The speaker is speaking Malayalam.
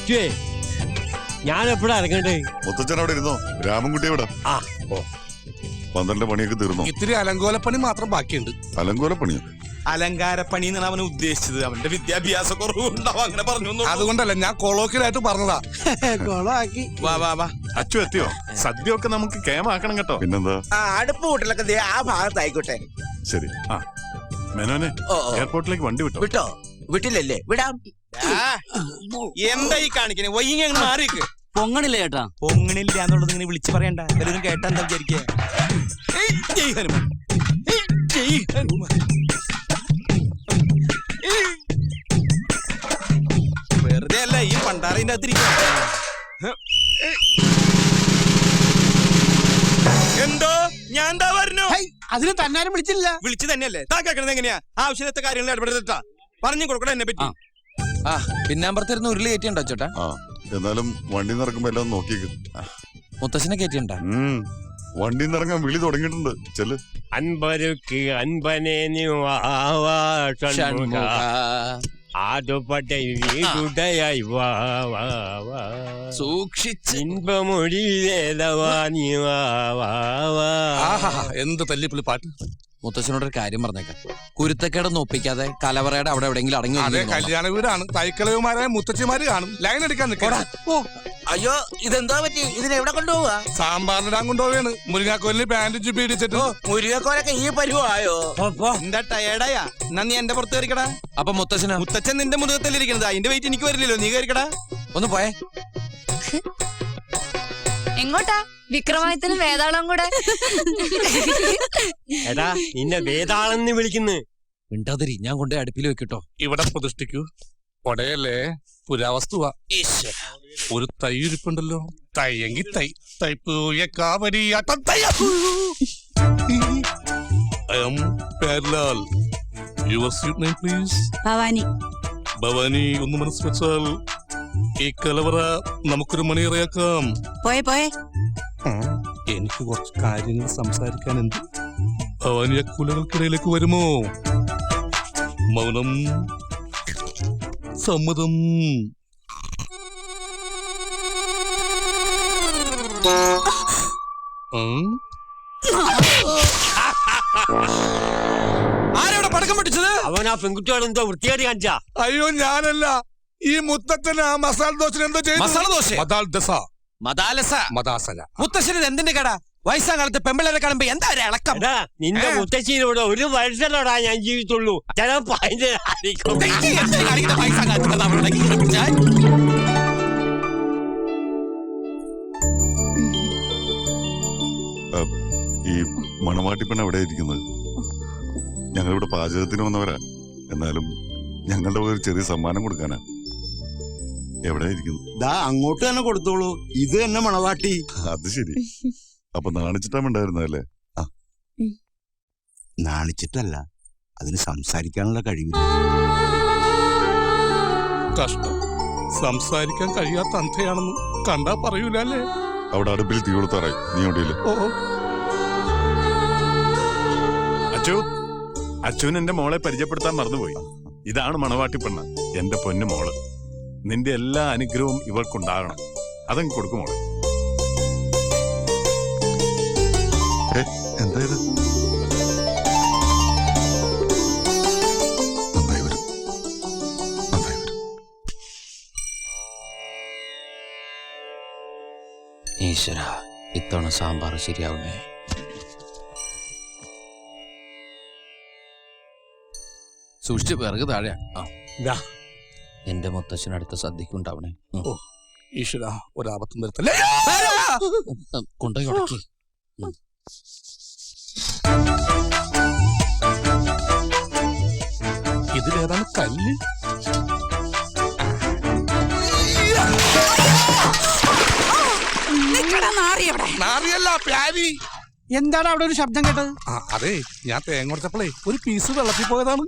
അച്ഛേ ഞാൻ എപ്പോഴാ ഇറങ്ങണ്ടേ? മുത്തച്ഛൻ അവിടെ ഇരുന്നോ? രാമൻകുട്ടി എവിടെ? 12 പണിയൊക്കെ തീർന്നോ? ഇത്തിരി അലങ്കോലപ്പണി മാത്രം ബാക്കിയുണ്ട്. അലങ്കോലപ്പണിയോ? അലങ്കാരപ്പണി എന്നാണ് അവന് ഉദ്ദേശിച്ചത്. അവന്റെ വിദ്യാഭ്യാസ കുറവുണ്ടാവും, അങ്ങനെ പറഞ്ഞു. അതുകൊണ്ടല്ല, ഞാൻ കൊളോക്കിലായിട്ട് പറഞ്ഞതാ. കൊളാക്കി. വാ വാ വാ. അച്ചു എത്തിയോ? സദ്യ ഒക്കെ നമുക്ക് കേമാക്കണം കേട്ടോ. പിന്നെന്താ? അടുപ്പ് കൂട്ടലൊക്കെ ആ ഭാഗത്തായിക്കോട്ടെ. ശരി. മേനോനെ, എയർപോർട്ടിലേക്ക് വണ്ടി വിട്ടോ? വിട്ടോ? വിട്ടില്ലല്ലേ? വിടാം. എന്താ ഈ കാണിക്കണേ? വൈകി അങ്ങ് മാറിക്ക്. പൊങ്ങണില്ല ചേട്ടാ. പൊങ്ങണില്ല എന്നുള്ളത് ഇങ്ങനെ വിളിച്ചു പറയണ്ട. എല്ലാവരും കേട്ടാ എന്താ വിചാരിക്കുക? വെറുതെ അല്ല ഈ പണ്ടാറിന്റെ അകത്തിരിക്കുക. എന്തോ ഞാൻ എന്താ പറഞ്ഞു? അതിന് തന്നാരും വിളിച്ചില്ല. വിളിച്ചു തന്നെയല്ലേ? താ കേൾക്കണത് എങ്ങനെയാ? ആവശ്യത്തെ കാര്യങ്ങൾ ഇടപെടുത്താ പറഞ്ഞു കൊടുക്കണ എന്നെ പറ്റി. പിന്നാമ്പറത്തിരുന്ന് ഉരുളി കയറ്റിയുണ്ടോ ചേട്ടാ? എന്നാലും വണ്ടി നിറക്കുമ്പോ എല്ലാം നോക്കിയേക്ക്. മുത്തശ്ശനെ കയറ്റിയുണ്ടോ? വണ്ടി നിറങ്ങാൻ വിളി തുടങ്ങിയിട്ടുണ്ട്. ചെല്. അൻപരുക്ക് അൻപനെ ആദുപടയായി വാ വാ വാ സൂക്ഷിച്ച് ഇൻപമൊഴി വേദവാനി വാ വാ വാ. എന്ത് തല്ലിപ്പുള്ളി പാട്ട്. മുത്തശ്ശനോടൊരു കാര്യം പറഞ്ഞേക്കാം. കുരുത്തക്കേടൊന്നും ഒപ്പിക്കാതെ കലവറയുടെ അവിടെ എവിടെയെങ്കിലും അടങ്ങി. അതെ, കല്യാണ വീടാണ്. തൈക്കളവുമാരായ മുത്തച്ഛിമാര് കാണും. ലൈൻ എടുക്കാൻ നിൽക്കണം. അയ്യോ, ഇതെന്താ പറ്റി? ഇതിനെവിടെ കൊണ്ടുപോവാ? സാമ്പാറിനിടാൻ കൊണ്ടുപോവാണ്. മുരിങ്ങാക്കോലിന് പാന്റ് ചുപ്പി ഇടിച്ചിട്ട്. മുരുകക്കോലൊക്കെ ഈ പരുവായോ? എന്താ ടയേർഡായാ? എന്നാ നീ എന്റെ പുറത്ത് കയറിക്കടാ. അപ്പൊ മുത്തശ്ശന മുത്തച്ഛൻ നിന്റെ മുതുകത്തല്ലിരിക്കണത്. അതിന്റെ വെയിറ്റ് എനിക്ക് വരില്ലല്ലോ. നീ കയറിക്കടാ. ഒന്ന് പോയേ. എങ്ങോട്ടാ? വിക്രമാദിത്യനും വേതാളം കൂടെ. എടാ നിന്നെ വേതാളെന്ന് വിളിക്കുന്നു. മിണ്ടാതിരി, ഞാൻ കൊണ്ടേ അടുപ്പിൽ വെക്കിട്ടോ. ഇവിടെ പ്രതിഷ്ഠിക്കൂ. ഒടയല്ലേ, പുരാവസ്തുവാ. ഒരു തൈ ഇരിപ്പുണ്ടല്ലോ. തയ്യെങ്കി തൈ തൈപ്പൂയ കാവരിയാട്ടം. I am Perlal. Your sweet name please? Bhavani. Bhavani, ഒന്ന് മനസ്സ് വെച്ചാൽ ഈ കലവറ നമുക്കൊരു മണിയറയാക്കാം. പോയെ പോയെ. എനിക്ക് കുറച്ച് കാര്യങ്ങൾ സംസാരിക്കാനുണ്ട്. ഭവാനി കുലകൾക്കിടയിലേക്ക് വരുമോ? മൗനം സമ്മതം. ആരെവിടെ പടക്കം പൊട്ടിച്ചത്? അവൻ ആ പെൺകുട്ടികളെന്തോ വൃത്തിയായിട്ട് കാണിച്ചാ. അയ്യോ, ഞാനല്ല. ഈ മുത്തച്ഛന് ആ മസാല ദോശ എന്തോ ചെയ്തു. മസാല ദോശ? മദാസല. മുത്തശ്ശന് എന്തിന്റെ കട? വയസ്സാം കാലത്ത് പെമ്പിള്ളേരെ കാണുമ്പോ എന്താ ഒരു ഇളക്കം? എടാ നിന്റെ മുത്തശ്ശിയിലൂടെ ഒരു വർഷത്തോടാ ഞാൻ ജീവിച്ചുള്ളൂ. ചിലപ്പോ അതിന്റെ ഈ മണവാട്ടിപ്പണ എവിടെ ഇരിക്കുന്നത്? ഞങ്ങളിവിടെ പാചകത്തിന് വന്നവരാ. എന്നാലും ഞങ്ങളുടെ ഒരു ചെറിയ സമ്മാനം കൊടുക്കാനാ. എവിടെ ഇരിക്കുന്നു? അങ്ങോട്ട് തന്നെ കൊടുത്തോളൂ. ഇത് തന്നെ മണവാട്ടി. അത് ശരി. അപ്പൊ നാണിച്ചിട്ടാണ്ടായിരുന്നല്ലേ? നാണിച്ചിട്ടല്ല, അതിന് സംസാരിക്കാനുള്ള കഴിവ്. കഷ്ടം. സംസാരിക്കാൻ കഴിയാത്ത അന്ധയാണെന്ന് കണ്ടാ പറയൂല അല്ലേ? അവിടെ അടുപ്പിൽ തീ കൊടുത്താറായി. നീ എവിടെയില്ല? അച്ചു, അച്ചുവിന് എന്റെ മോളെ പരിചയപ്പെടുത്താൻ മറന്നുപോയി. ഇതാണ് മണവാട്ടി പെണ്ണ്, എന്റെ പൊന്നു മോള്. നിന്റെ എല്ലാ അനുഗ്രഹവും ഇവൾക്കുണ്ടാകണം. അതങ്ങ് കൊടുക്കും മോളെ. എന്തായത്? നന്നായി വരും, നന്നായി വരും. ഈശ്വര, ഇത്തവണ സാമ്പാർ ശരിയാവണേ. സൂക്ഷിച്ച് പിറകു താഴെ. എന്റെ മുത്തശ്ശനടുത്ത സദ്യക്കുണ്ടാവണേ. ഈശ്വര, ഒരാപത്തും വരുത്തല്ലേ. കൊണ്ടുപോയി ഉടക്കി. ഇതിലേതാണ് കല്ല്? നാറിയല്ല, പ്യാരി. എന്താണ് അവിടെ ഒരു ശബ്ദം കേട്ടത്? അതെ, ഞാൻ തേങ്ങ കൊടുത്തപ്പോഴേ ഒരു പീസ് വെള്ളത്തിൽ പോയതാണ്.